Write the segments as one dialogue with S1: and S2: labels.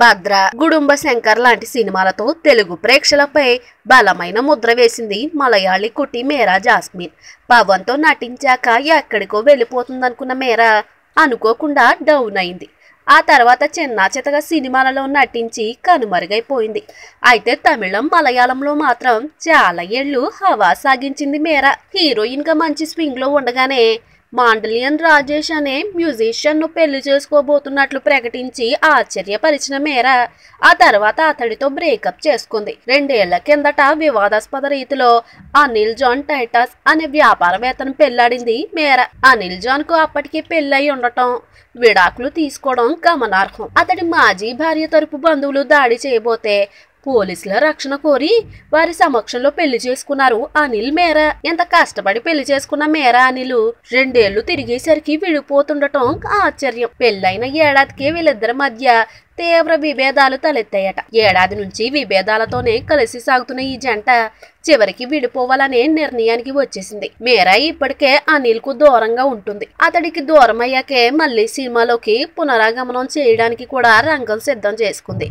S1: భద్ర, గుడుంబ శంకర్ లాంటి సినిమాలతో తెలుగు ప్రేక్షకులపై బలమైన ముద్ర వేసింది మలయాళీ కుట్టి మేరా జాస్మిన్. పవన్ తో నటించాక ఎక్కడికో వెళ్ళిపోతుందనుకున్న మేరా అనుకోకుండా డౌన్ అయింది. ఆ తర్వాత చిన్న చితగా సినిమాలలో నటించి కనుమరుగైపోయింది. అయితే తమిళం, మలయాళంలో మాత్రం చాలా ఏళ్లు హవా సాగించింది మేరా. హీరోయిన్ గా మంచి స్వింగ్ లో ఉండగానే మాండలియన్ రాజేష్ అనే మ్యూజిషియన్ ను పెళ్లి చేసుకోబోతున్నట్లు ప్రకటించి ఆశ్చర్యపరిచిన మేరా ఆ తర్వాత అతడితో బ్రేకప్ చేసుకుంది. 2 ఏళ్ల కిందట వివాదాస్పద రీతిలో అనిల్ జాన్ టైటస్ అనే వ్యాపారవేత్తను పెళ్లాడింది మేరా. అనిల్ జాన్ కు అప్పటికి పెళ్లై ఉండటం, విడాకులు తీసుకోవడం గమనార్హం. అతడి మాజీ భార్య తరపు బంధువులు దాడి చేయబోతే పోలీసుల రక్షణ కోరి వారి సమక్షంలో పెళ్లి చేసుకున్నారు అనిల్ మేరా. ఎంత కష్టపడి పెళ్లి చేసుకున్న మేరా అనిల్ 2 ఏళ్లు తిరిగేసరికి విడిపోతుండటం ఆశ్చర్యం. పెళ్లైన ఏడాదికే వీళ్ళిద్దరి మధ్య తీవ్ర విభేదాలు తలెత్తాయట. ఏడాది నుంచి విభేదాలతోనే కలిసి సాగుతున్న ఈ జంట చివరికి విడిపోవాలనే నిర్ణయానికి వచ్చేసింది. మేరా ఇప్పటికే అనిల్ కు దూరంగా ఉంటుంది. అతడికి దూరం అయ్యాకే మళ్లీ సినిమాలోకి పునరాగమనం చేయడానికి కూడా రంగం సిద్ధం చేసుకుంది.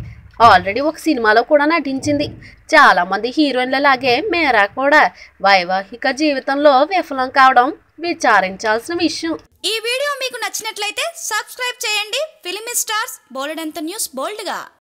S1: ఆల్రెడీ ఒక సినిమాలో కూడా నటించింది. చాలా మంది హీరోయిన్ల లాగే మేరా కూడా వైవాహిక జీవితంలో విఫలం కావడం విచారించాల్సిన విషయం.
S2: ఈ వీడియో మీకు నచ్చినట్లయితే సబ్స్క్రైబ్ చేయండి. ఫిలిమి స్టార్స్ బోల్డ్ అంత న్యూస్ బోల్డ్ గా.